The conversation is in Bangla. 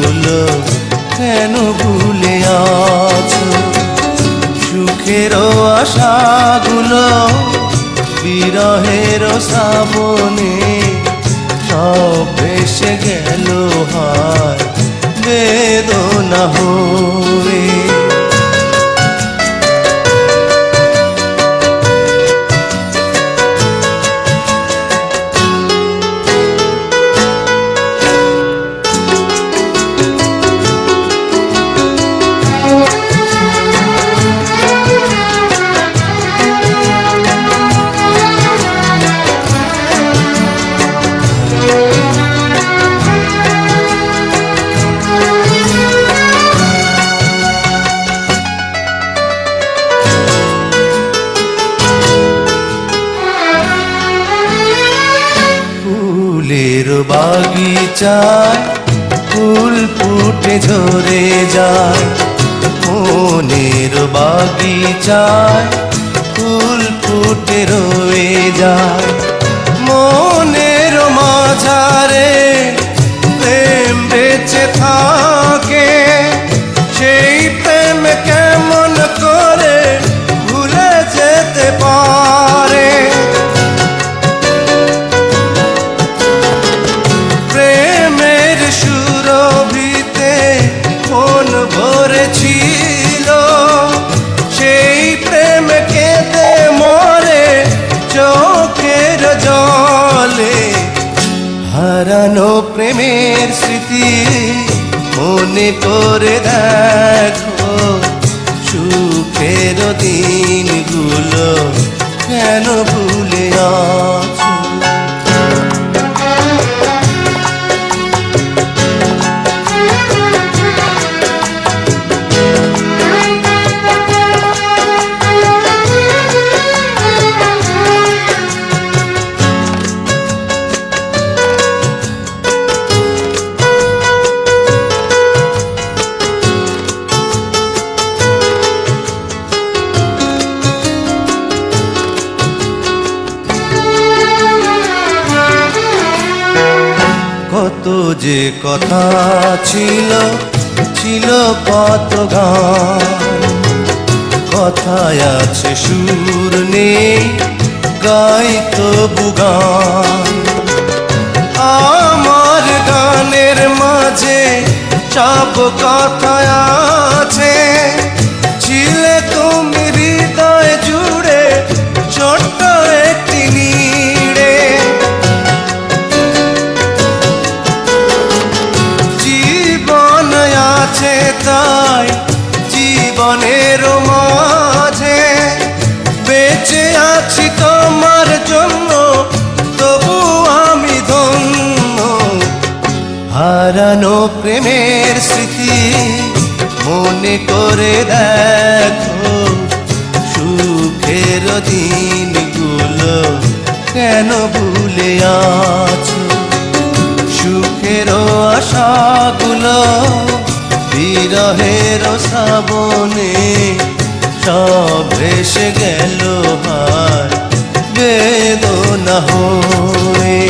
দিনগুলো কেন ভুলে আছো? সুখের আশাগুলো বিরহের শ্রাবণে সব ভেসে গেল হায় বেদনা হয়ে। ফুলের বাগিচায় ফুল ফুটে ঝরে যায়, মনের বাগিচায় ফুল ফুটে রয়ে যায়। মনের মাঝারে প্রেম বেঁচে থাকে, সেই প্রেম কেমন করে ভুলে যেতে পারে? প্রেমের সুরভিতে মন ভরেছিল, সেই প্রেম কেঁদে মরে চোখের জলে। হারানো প্রেমের স্মৃতি মনে করে দেখো, সুখের দিনগুলো কেন ভুলে আছো? কত যে কথা ছিল, ছিল কত গান, কথায় আছে সুর নেই গাইতো বুগান। আমার গানের মাঝে সব কথা আছে, ছিলে তুমি হৃদয় জুড়ে ছোট্ট একটি নীড়ে। আছে তাই জীবনের মাঝে বেঁচে আছি তোমার জন্য, তবু আমি ধন্য। হারানো প্রেমের স্মৃতি মনে করে দেখো, সুখের দিনগুলো কেন ভুলে আছো? সুখের আশাগুলো বিরহের শ্রাবণে সব ভেসে গেল হায় বেদনা হয়ে।